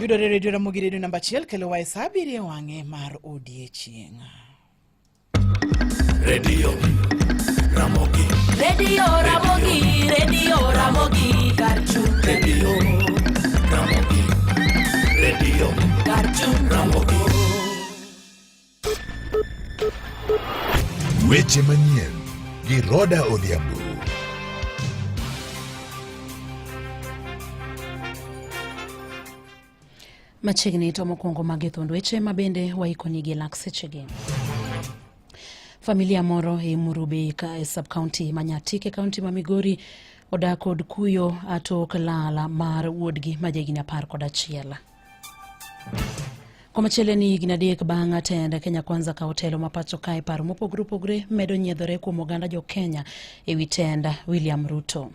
Yudore Radio Ramogi Radio namba 1 kelo wa sabiri wange mar odiechieng. Radio Ramogi. Radio Ramogi, Radio Ramogi, Cartoon Radio Ramogi. Radio Cartoon Ramogi. Weche manyien gi Roda Odhiambo. Machiegni to mokwongo mag thuond weche mabende waikoni gi lak sechegi. Familia moro e Murube ka e sub-county Manyatike kaunti ma Migori odak kod kuyo atok lala mar wuodgi ma jahigni 11. Komachielo ni higni 3 bang' tend Kenya Kwanza ka otelo ma pacho kae paro mopogore opogore medo nyiedhore kuom oganda jo Kenya e wi tend William Ruto.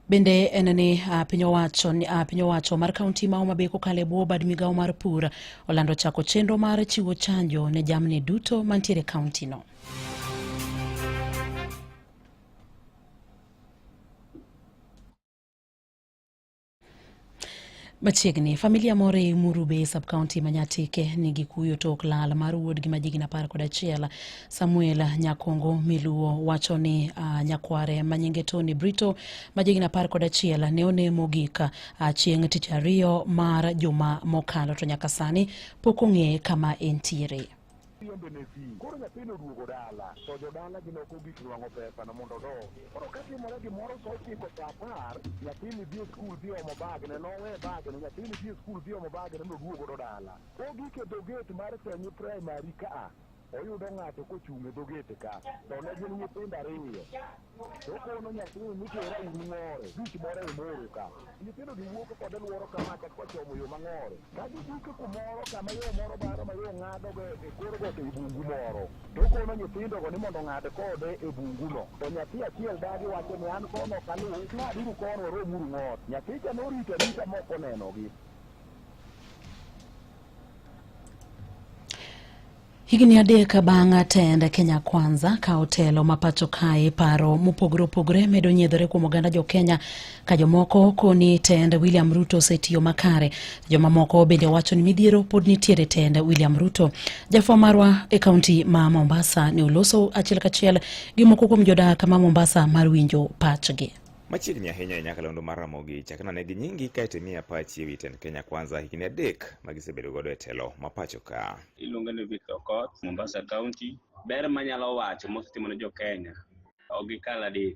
Bende eneni piny owacho mar kaunti ma Homa Bay kokalo bwo bad migawo mar pur olando chako chenro mar chiwo chanjo ne jamni duto mantiere kaunti no. Machiegni familia moro e Murube sub-county Manyatike nigi kuyo tok lal mar wuodgi ma jigni 11. Samuel Nyakongo Miluo wacho ni nyakware manyinge Tony Brito ma jigni 11 ne onemo gika chieng' tich ariyo mar juma mokalo to nyaka sani pok ong'e kama entiere. Koro nyathino duogo dala, to jodala ginoko gik nwang'o pesa na mondo do. Koro katimore gimoro so chiko sa 10, nyathini dhi e skul dhi omo bagne, nowe bagne, nyathini dhi e skul dhi omo bagne noduogo do dala. Ogik e dhogeti mar Fenyi Primary ka oyudo ng'ato kochung' e dhogeti ka, to ne gin nyithindo 2. Okono nyathini nitera ng'ore, bich moro e moro ka. Nyithindo giwuok kode luoro kama ka kochomo yo mang'ore. Ka giduke kumoro kama yo moro baro ma yo ng'ado e kor got e bungu moro. Okono nyithindo go ni mondo ng'ad kode e bungu no. To nyathi achiel dagi wacho ni an kono kalu, ng'aduru kono romuru ng'ot. Nyathi cha norito rita moko nenogi. Higni 3 bang' tend Kenya Kwanza ka otelo ma pacho kae paro mopogore opogore medo nyiedhore kuom oganda jo Kenya ka jomoko koni tend William Ruto osetiyo makare. Joma moko bende wacho ni midhiero pod nitiere tend William Ruto. Jafwa marwa e kaunti ma Mombasa ne oloso achiel kachiel gi moko kuom jodak ma Mombasa mar winjo pachgi. Machiegni ahinya e nyakalondo mar Ramogi chakna ne gi nyingi kae mia pachi e wi tend Kenya Kwanza higni 3 magisebedo godo e telo ma pacho ka. Iluongo ni Victor Okoth, Mombasa County. Ber manyalo wacho mosetimo ne jo Kenya ogikala 3.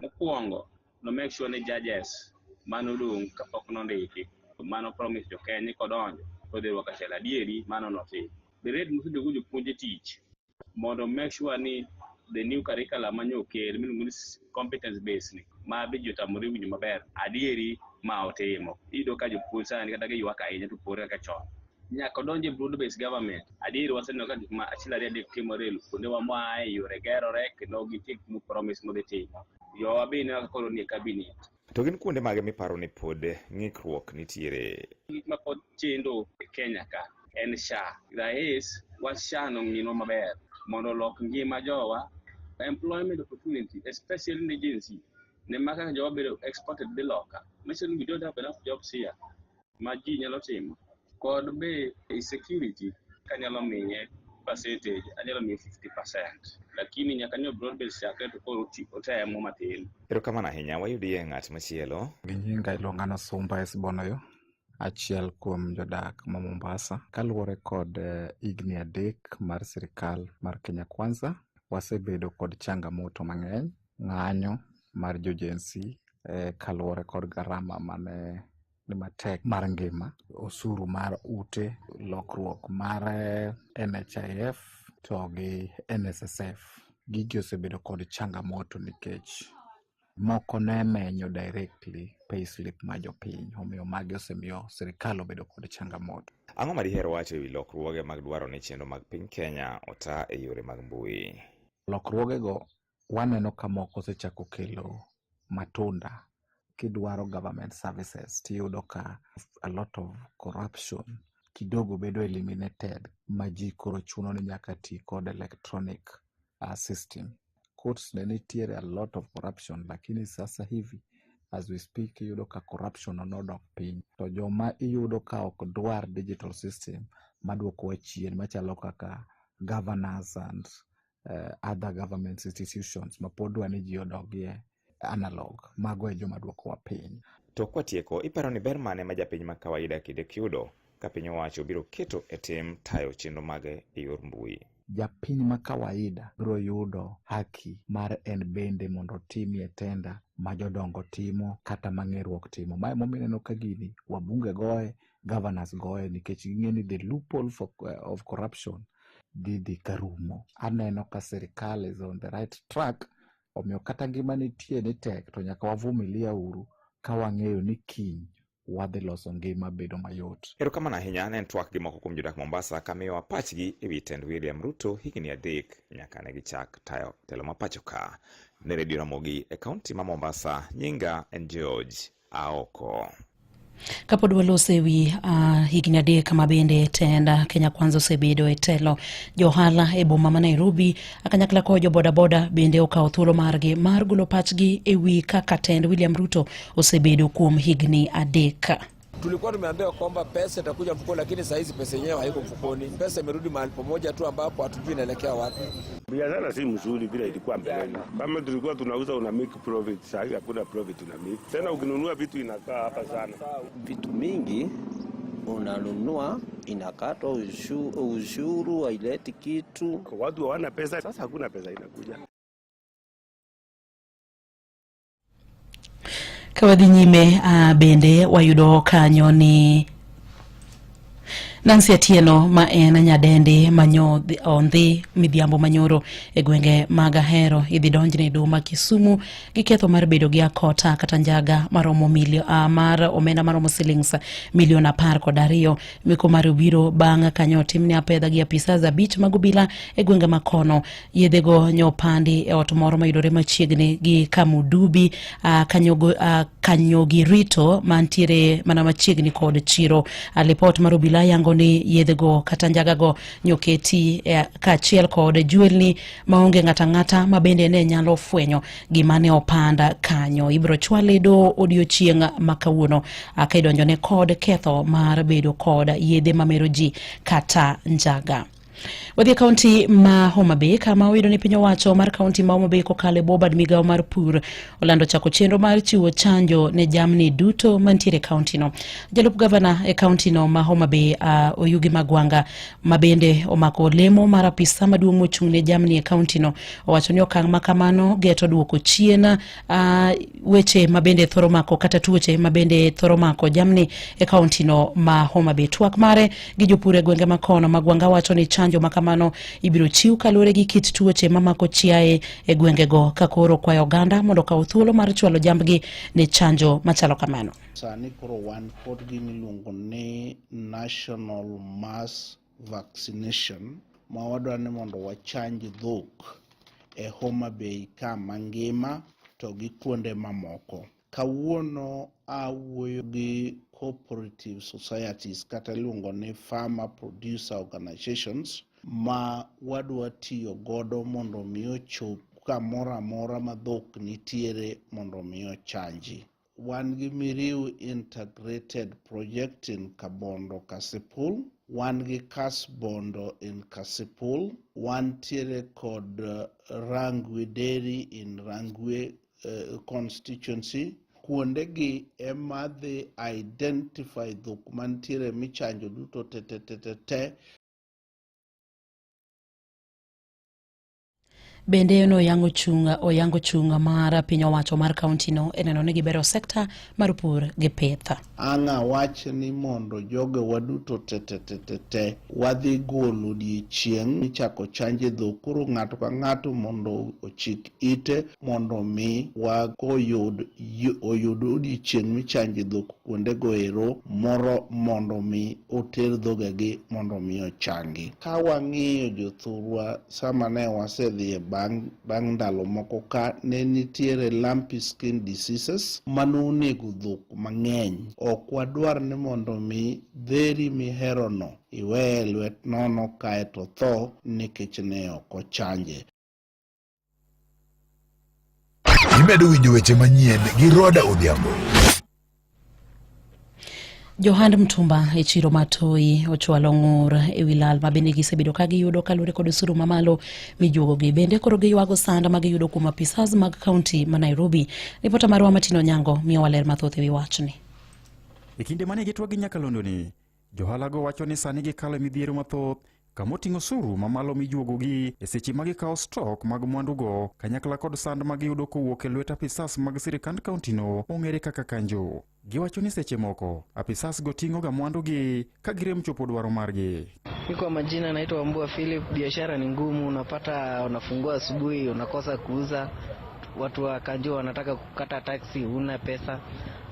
Mokwongo no make sure ni judges manodong' kapok nondiki mano promise jo Kenya kodonjo kodhi waka chela dieri mano notim. Bered mosedogo jopuonje tich mondo make sure ni the new curriculum manyo kel miluongo ni competence based ni ma be jotamore winjo maber adieri ma otimo. Ido ka jopuonj sani kata gi ywak ahinya to pore ka chon nyaka donje broad based government adieri waseneno ka gik ma achiel ariyo adek timore kuonde wa mae yore gerore kendo gitik mu promise modhi timo yo abine ka koro ni cabinet. To gin kuonde mage miparo ni pod ng'ikruok nitiere? Gik ma pod chendo e Kenya ka en SHA. That is wa SHA no ng'ino maber mondo lok ngima jowa employment opportunity especially in agency ne maka job bedo exported de loka mission we don't have enough jobs here ma ji nyalo timo kod be security kanyalo miye percentage anyalo miye 50% lakini nyaka nyo broad based chakre to koro otemo matin. Erokamano ahinya wayudie ng'at machielo. Ginyinga iluongano Sumba Esbonoyo, achiel kuom jodak ma Mombasa. Kaluwore kod higni 3 mar sirikal mar Kenya Kwanza, wasebedo kod changamoto mang'eny, ng'anyo mar jojensi kaluwore kod garama mane ni matek mar ngima, osuru mar ute, lokruok mar NHIF to gi NSSF. Gigi osebedo kod changamoto nikech moko ne menyo directly payslip ma jopiny, omiyo magi osemiyo sirikal obedo kod changamoto. Ang'o ma dihero wacho e wi lokruoge mag dwaro ni chenro mag piny Kenya ota e yore mag mbui? Lokruogego waneno ka moko osechako kelo matunda. Kidwaro government services tiyudo ka a lot of corruption kidogo bedo eliminated, ma ji koro chuno ni nyaka ti kod electronic system. Courts ne nitiere a lot of corruption, lakini sasa hivi as we speak iyudo ka corruption onodok piny, to joma iyudo ka ok dwar digital system maduoko chien machalo kaka governors and other government institutions mapod dwa ni ji odogie analog, mago e joma duoko piny. To kwatieko, iparo ni ber mane ma japiny ma kawaida kinde kiyudo ka piny owacho biro keto e tim tayo chenro mage e yor mbui? Japiny ma kawaida biro yudo haki mar en bende mondo timie tenda ma jodongo timo kata mang'eruok timo. Mae momineno ka gini wabunge goe, governors goe, nikech ging'eni the loophole of corruption dhi karumo. Aneno ka sirikal is on the right track, omiyo kata ngima nitie ni tek to nyaka wavumilia uru ka wang'eyo ni kiny wadhi loso ngima bedo mayot. Erokamano ahinya. Ne en twak gi moko kuom jodak Mombasa kamiyowa pachgi ewi tend William Ruto higni 3 nyaka ne gichak tayo telo ma pacho ka. Ne Radio Ramogi e kaunti ma Mombasa, nyinga en George Aoko. Kapod walose ewi higni 3 kama bende tenda Kenya Kwanza osebedo e telo, johala e boma ma Nairobi akanyakla kod jo bodaboda bende okawo thuolo margi mar golo pachgi ewi kaka tend William Ruto osebedo kuom higni 3. Tulikuwa tumeambiwa kwamba pesa itakuja mfukoni, lakini saa hizi pesa yenyewe haiko mfukoni. Pesa imerudi mahali pamoja tu ambapo hatujui inaelekea wapi. Biashara si mzuri vile ilikuwa mbeleni. Kama tulikuwa tunauza una make profit, sasa hivi hakuna profit una make. Tena ukinunua vitu inakaa hapa sana. Vitu mingi unanunua inakatwa ushuru haileti kitu. Kwa watu hawana pesa, sasa hakuna pesa inakuja. Kawadhi nyime bende wayudo kanyo ni Nancy Atieno ma en nyadende manyo ondhi midhiambo manyoro e gwenge mag Ahero idhi donjne Duma Kisumu gi ketho mar bedo gi akota kata njaga maromo mar omenda maromo shillings milion 12 miko mar biro bang' kanyo timne apedha gi apisa za beach magobila e gwenge makono. Yedhego nyopandi e ot moro mayudore machiegni gi Kamudubi kanyogi rito mantiere mana machiegni kod chiro. Report mar obila yango ni yedhego kata njagago nyoketi kaachiel kod jewelry maonge ng'ata mabende ne nyalo fwenyo gimane opanda kanyo. Ibro chwale do odiochieng' makawuono akaidonjone kod ketho mar bedo kod yedhe mamero ji kata njaga. Wadhi kaunti ma Homa Bay kama oyudo ni piny owacho mar kaunti ma Homa Bay kokale Bobad migawo mar pur olando chako chenro mar chiwo chanjo ne jamni duto mantiere kaunti no. Jalup gavana e kaunti no ma Homa Bay Oyugi Magwanga mabende omako lemo mar apisa maduong' mochung' ne jamni e kaunti no owacho ni okang' makamano geto duoko chien weche mabende thoro mako kata tuoche mabende thoro mako jamni e kaunti no ma Homa Bay. Twak mare gi jopur e gwenge makono. Magwanga wacho ni chanjo makamano ibiro chiw kalore gi kit tuoche mamako chiaye e gwengego kakoro kwayo oganda mondo kaw thuolo mar chwalo jambgi ne chanjo machalo kamano. Sani koro wan pod gimiluongo ni National Mass Vaccination ma wadwa ni mondo wachanj dhok e Homa Bay kama ngima to gi kuonde mamoko. Kawuono awuoyo gi cooperative societies kata luongo ni farmer producer organizations ma wadwa tiyo godo mondo miyo chop kamoro amora ma dhok nitiere mondo miyo chanji. Wan gi Miriu Integrated Project in Kabondo Kasipul, wan gi Kasbondo in Kasipul, wan tiere kod Rangwe Dairy in Rangwe constituency. Kuondegi ema dhi identify dhok mantiere michanjo duto te. Bende no oyango chunga mar piny owacho mar kaunti no eneno ni gibero sekta mar pur gi pith. Anga wach ni mondo joge waduto te wadhi golo odiechieng' michako chanje dhok. Koro ng'ato ka ng'ato mondo ochik ite mondo mi oyud odiechieng' michanje dhok kuondego ero moro mondo mi oter dhogegi mondo mi ochangi. Ka wang'iyo jothurwa sama ne wasedhi bang' ndalo moko ka ne nitiere lumpy skin diseases mano onego dhok mang'eny. Ok wadwar ni mondo mi dheri miherono iweye lwet nono kae to tho nikech ne ok ochanje. Imedo winjo weche manyien gi Roda Odhiambo. Johand mtumba e chiro matoi ochwalo ng'ur e wilal ma bende gisebedo ka giyudo kalure kod osuru mamalo mijuogo gi. Bende koro giywago sanda ma giyudo kuom apisas mag kaunti ma Nairobi. Ripota marwa Matino Nyango miyo waler mathoth ewi wachni. E kinde mane gitwa gi Nyakalondo ni, johalago wacho ni sani gikalo midhiero mathoth kamoting'o osuru mamalo mijuogo gi e seche ma gikawo stok mag mwandugo kanyakla kod sand ma giyudo kowuok e lwet apisas mag sirikand kauntino ong'ere kaka kanjo. Giwacho ni seche moko apisas go ting'o ga mwandugi ka girem chopo dwaro margi. Kwa majina naitwa Wambua Philip. Biashara ni ngumu, unapata unafungua asubuhi unakosa kuuza, watu wa kanjo wanataka kukata taksi, huna pesa,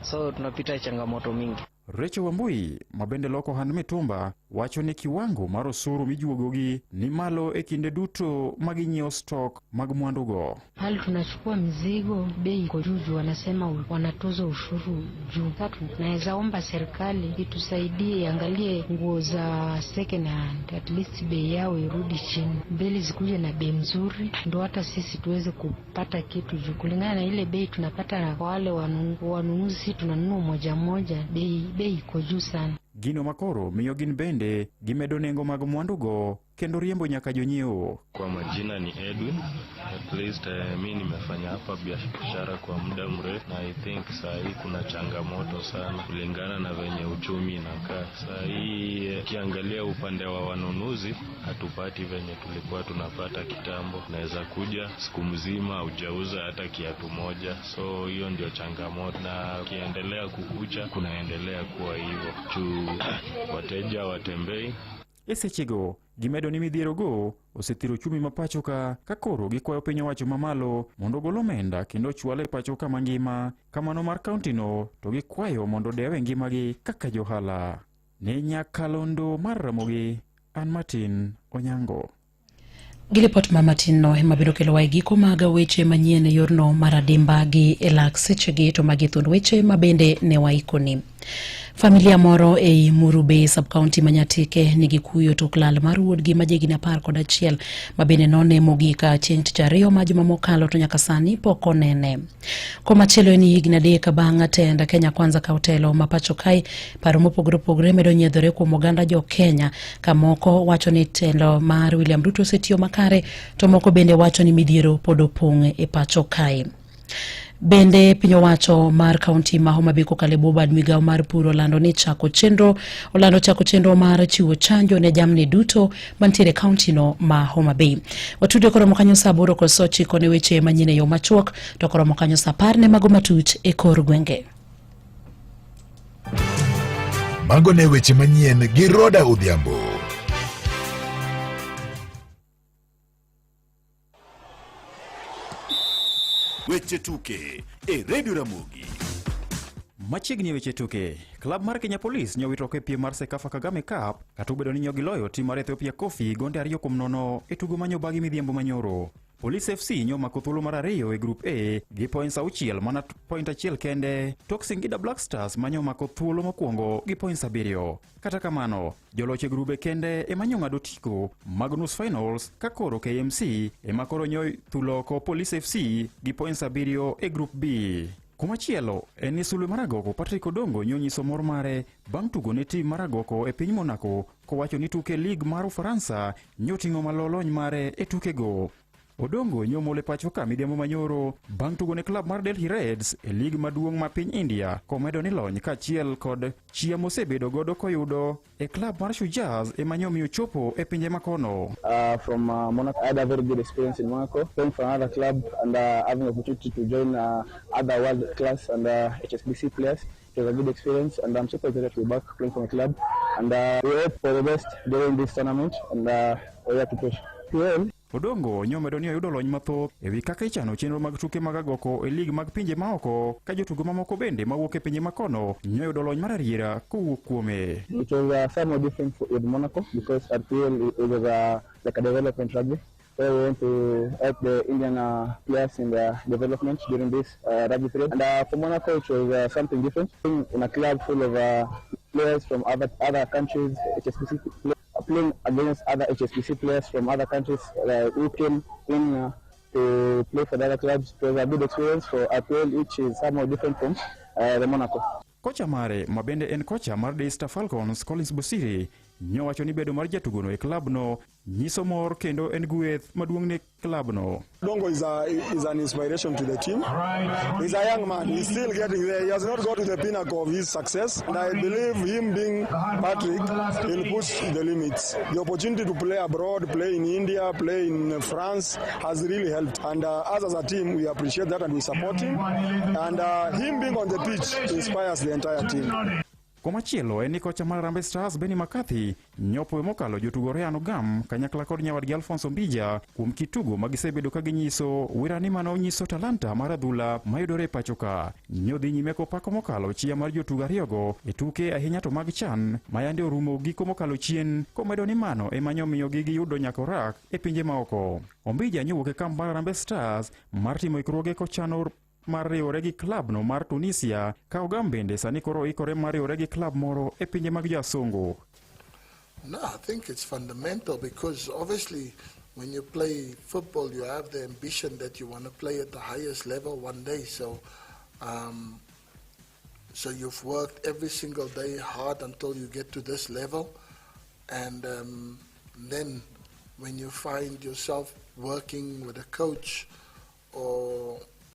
so tunapita changamoto mingi. Recho Wambui, mabende loko hand mitumba, wacho ni kiwango mar osuru mijuogogi ni malo e kinde duto maginyiewo stok mag mwandugo. Hali tunachukua mzigo, bei iko juu, wanasema wanatoza ushuru juu. Tatu, naweza omba serikali itusaidie, angalie nguo za second hand, at least bei yao irudi chini, mbele zikuje na bei mzuri, ndo hata sisi tuweze kupata kitu juu. Kulingana na ile bei tunapata kwa wale wanunuzi, tunanunua moja moja, bei iko juu sana. Gino makoro miyo gin bende gimedo nengo mag mwandugo kendo riembo nyaka jonyiewo. Kwa majina ni Edwin. At least mimi nimefanya hapa biashara kwa muda mrefu, na I think saa hii kuna changamoto sana kulingana na venye uchumi inakaa. Saa hii kiangalia upande wa wanunuzi hatupati venye tulikuwa tunapata kitambo. Naweza kuja siku mzima hujauza hata kiatu moja, so hiyo ndio changamoto, na kiendelea kukucha kunaendelea kuwa hivyo juu wateja watembei. Esechego gimedo ni midhiero go osethiro chumi mapacho ka koro gikwayo piny owacho mamalo mondo gol omenda kendo chwale pacho ka mangima kamano mar kauntino, to gikwayo mondo dewe ngimagi kaka johala. Ne Nyakalondo mar Ramogi, an Martin Onyango. Gilipot Martin no ema biro kelo wae giko mag weche manyien e yorno mar adimba gi elak sechegi to magi thund weche mabende ne waikoni. Familia moro e Murube sub-county Manyatike nigi kuyo tok lal mar wuodgi ma jegini 11 mabende none mogika chieng' tich ariyo ma juma mokalo to nyaka sani pok onene. Komachielo ni higni 3 bang' tend Kenya Kwanza ka otelo ma pacho kae paro mopogore opogore medo nyiedhore kuom oganda jo Kenya, ka moko wacho ni telo mar William Ruto osetiyo makare to moko bende wacho ni midhiero pod opong' e pacho kae. Bende piny owacho mar kaunti ma Homa Bay kokalo Bobad migawo mar pur olando chako chenro mar chiwo chanjo ne jamni duto mantiere kaunti no ma Homa Bay. Watude koro mokanyo saa 8 kod saa 9 ne weche manyine yo machuok, to koro mokanyo saa 10 ne mago matuch e kor gwenge. Mago ne weche manyien gi Roda Odhiambo. Weche tuke e Radio Ramogi. Machiegni weche tuke, klab mar Kenya Police nyowito ke piem mar Sekafa Kagame Cup katubedo ni nyogiloyo tim mar Ethiopia Coffee gonde 2-0 e tugo manyobagi midhiambo manyoro. Police FC nyomako thuolo mar 2 e Group A gi points 6 mana point 1 kende, tok Singida Black Stars manyomako thuolo mokwongo gi points 7. Kata kamano, joloche grube kende emanyo ng'ado tiko mag nus finals ka koro KMC emakoro nyoy thuolo ko Police FC gi points 7 e Group B. Kumachielo, en sulwe maragoko Patrick Odongo nyonyiso mor mare bang' tugo ne tim maragoko e piny Monaco kowacho ni tuke lig mar Ufaransa nyoting'o malolony mare e tukego. Odongo nyomole pacho ka midhiambo manyoro bang' tugo ne klab mar Delhi Reds e lig maduong' ma piny India, komedo ni lony kachiel kod chia mosebedo godo koyudo e klab mar Shujaz emanyomi ochopo e pinje makono. From Monaco, I had a very good experience in Monaco, playing for another club and having the opportunity to join other world class and HSBC players. It was a good experience and I'm super excited to be back playing for my club, and we hope for the best during this tournament, and we have to push. Odongo nyomedo ni oyudo lony mathoth ewi kaka ichano chenro mag tuke mag agoko e lig mag pinje maoko, ka jotugo mamoko bende mawuok e pinje makono nyoyudo lony mar ariera kowuok kuome. It was somewhat different with Monaco because at PL it was like a development rugby. So we went to help the Indian players in their development during this rugby period. And for Monaco it was something different. In a club full of players from other countries, HSBC players, playing against other HSBC players from other countries who came in to play for the other clubs. It was a good experience for Apoel, which is somewhat different from the Monaco. Kocha mare mabende en kocha mar Daystar Falcons Collins Bosiri nyowacho ni bedo mar jatugono e klabno nyiso mor kendo en gweth maduong' ne klabno. Dongo is an inspiration to the team. He's a young man. He's still getting there. He has not got to the pinnacle of his success. And I believe him being Patrick, he'll push the limits. The opportunity to play abroad, play in India, play in France has really helped. And us as a team, we appreciate that and we support him. And him being on the pitch inspires the entire team. Komachielo en ni kocha mar Harambee Stars Benny McCarthy nyopo mokalo jotugo Ryan Ogam kanyakla kod nyawadgi Alphonse Mbija kuom kitugo magisebedo ka ginyiso wirani mano nyiso talanta mar adhula mayudore pachoka. Nyodhi nyime kopako mokalo chia mar jotugo ariyogo e tuke ahinya to mag CHAN mayande orumo giko mokalo chien komedo ni mano ema miyo giyudo nyaka orak e pinje maoko. Ombija nyowuok e kamp mar Harambee Stars mar timo ikruoge kochano mar riwore gi klab no mar Tunisia ka Ogam bende sani koro ikore mar riwore gi klab moro e pinje mag jasungu. No, I think it's fundamental because obviously when you play football you have the ambition that you want to play at the highest level one day. So so you've worked every single day hard until you get to this level, and then when you find yourself working with a coach or